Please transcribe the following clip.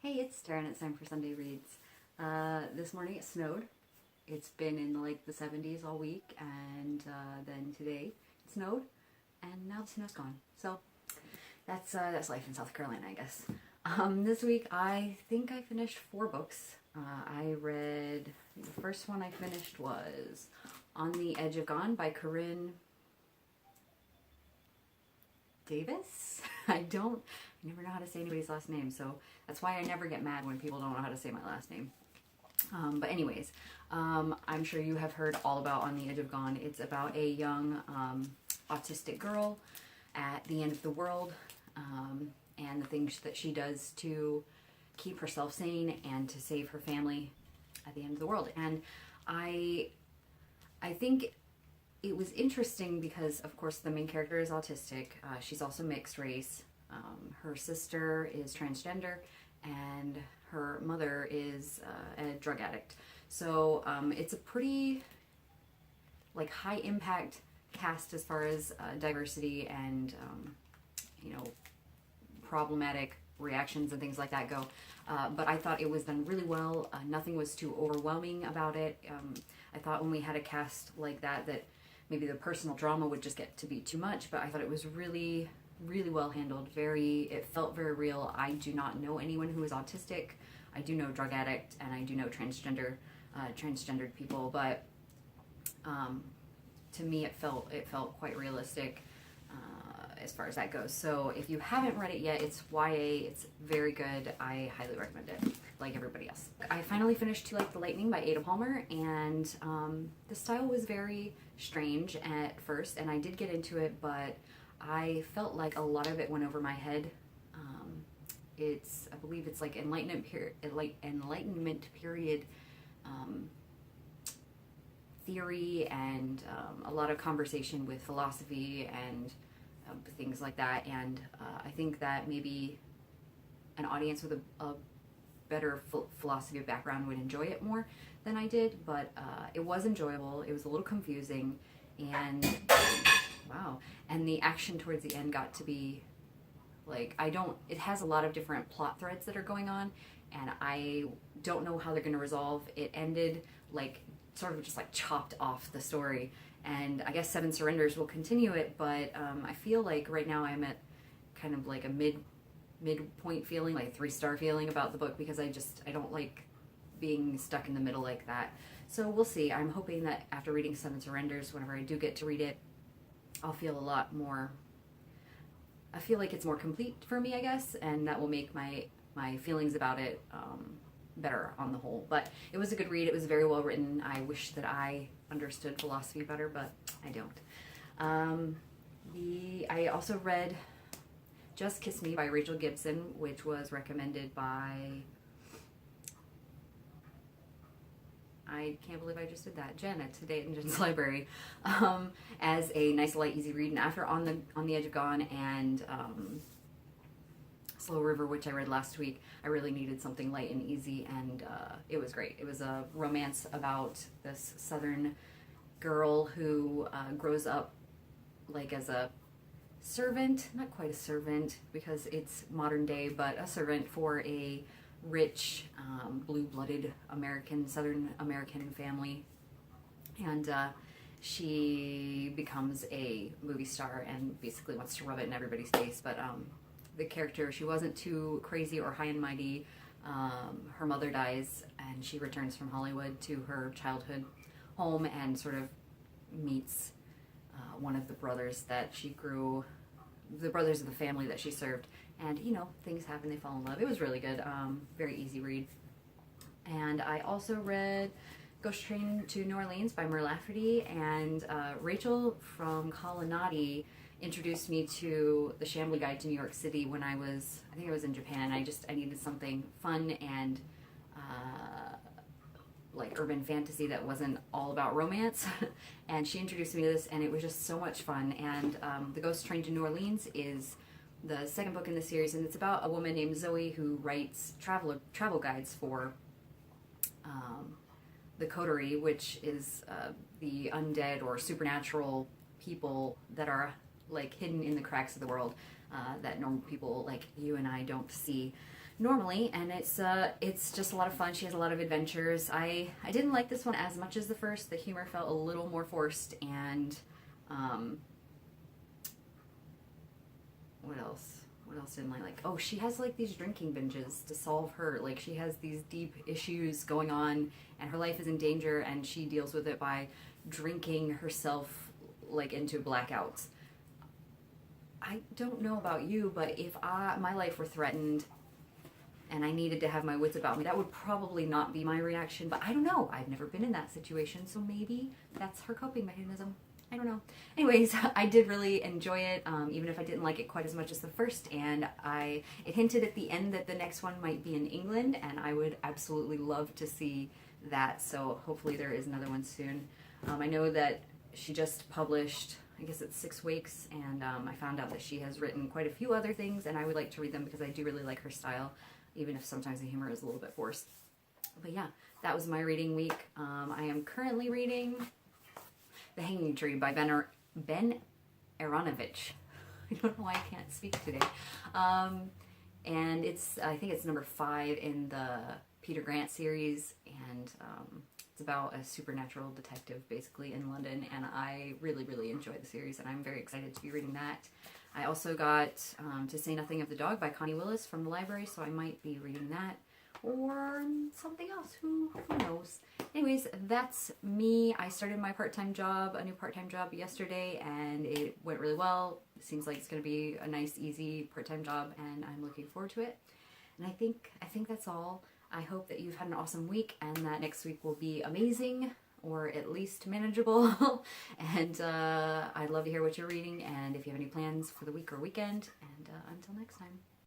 Hey, it's Tara and it's time for Sunday Reads. This morning it snowed. It's been in like the 70s all week, and then today it snowed, and now the snow's gone. So that's life in South Carolina, I guess. This week I think I finished 4 books. The first one I finished was On the Edge of Gone by Corinne Duyvis. I never know how to say anybody's last name, so that's why I never get mad when people don't know how to say my last name. But anyways, I'm sure you have heard all about On the Edge of Gone. It's about a young autistic girl at the end of the world, and the things that she does to keep herself sane and to save her family at the end of the world. And I think it was interesting because, of course, the main character is autistic. She's also mixed race. Her sister is transgender, and her mother is a drug addict. So it's a pretty high impact cast as far as diversity and problematic reactions and things like that go. But I thought it was done really well. Nothing was too overwhelming about it. I thought when we had a cast like that maybe the personal drama would just get to be too much, but I thought it was really, really well handled. It felt very real. I do not know anyone who is autistic. I do know drug addict, and I do know transgendered people, but to me it felt quite realistic as far as that goes. So if you haven't read it yet, it's YA. It's very good. I highly recommend it, like everybody else. I finally finished To Like the Lightning by Ada Palmer, and the style was very strange at first, and I did get into it, but I felt like a lot of it went over my head. I believe it's like Enlightenment period theory, and a lot of conversation with philosophy and things like that. And I think that maybe an audience with a better philosophy background would enjoy it more than I did, but it was enjoyable. It was a little confusing, and wow. And the action towards the end got to be it has a lot of different plot threads that are going on, and I don't know how they're going to resolve. It ended sort of just chopped off the story, and I guess Seven Surrenders will continue it, but I feel like right now I'm at kind of like a midpoint feeling, like 3-star feeling about the book, because I don't like being stuck in the middle like that. So we'll see. I'm hoping that after reading Seven Surrenders, whenever I do get to read it, I'll feel a lot more, I feel like it's more complete for me, I guess, and that will make my feelings about it better on the whole. But it was a good read. It was very well written. I wish that I understood philosophy better, but I don't. I also read Just Kiss Me by Rachel Gibson, which was recommended by, I can't believe I just did that, Jen at Today in Jen's Library, as a nice, light, easy read. And after On the Edge of Gone and Slow River, which I read last week, I really needed something light and easy, and it was great. It was a romance about this Southern girl who grows up as a servant, not quite a servant because it's modern day, but a servant for a rich, blue-blooded Southern American family, and she becomes a movie star and basically wants to rub it in everybody's face. But the character, she wasn't too crazy or high and mighty. Her mother dies, and she returns from Hollywood to her childhood home and sort of meets one of the brothers that the brothers of the family that she served. And, things happen, they fall in love. It was really good. Very easy read. And I also read Ghost Train to New Orleans by Lafferty, and Rachel from Colonnati introduced me to The Shambly Guide to New York City when I think I was in Japan. I needed something fun and urban fantasy that wasn't all about romance. And she introduced me to this, and it was just so much fun. And The Ghost Train to New Orleans is the second book in the series, and it's about a woman named Zoe who writes travel guides for the coterie, which is the undead or supernatural people that are hidden in the cracks of the world that normal people like you and I don't see. normally, and it's just a lot of fun. She has a lot of adventures. I didn't like this one as much as the first. The humor felt a little more forced, and what else? What else didn't I like? Oh, she has like these drinking binges to solve her. Like she has these deep issues going on, and her life is in danger, and she deals with it by drinking herself like into blackouts. I don't know about you, but if my life were threatened and I needed to have my wits about me, that would probably not be my reaction. But I don't know. I've never been in that situation, so maybe that's her coping mechanism. I don't know. Anyways, I did really enjoy it, even if I didn't like it quite as much as the first. And it hinted at the end that the next one might be in England, and I would absolutely love to see that. So hopefully there is another one soon. I know that she just published, I guess it's 6 weeks, and I found out that she has written quite a few other things, and I would like to read them because I do really like her style, even if sometimes the humor is a little bit forced. But yeah, that was my reading week. I am currently reading The Hanging Tree by Ben Aronovich. I don't know why I can't speak today. And I think it's number 5 in the Peter Grant series, and it's about a supernatural detective basically in London, and I really, really enjoy the series, and I'm very excited to be reading that. I also got To Say Nothing of the Dog by Connie Willis from the library, so I might be reading that, or something else, who knows. Anyways, that's me. I started my part-time job, a new part-time job yesterday, and it went really well. It seems like it's going to be a nice, easy part-time job, and I'm looking forward to it. And I think that's all. I hope that you've had an awesome week, and that next week will be amazing, or at least manageable. And I'd love to hear what you're reading, and if you have any plans for the week or weekend. And until next time.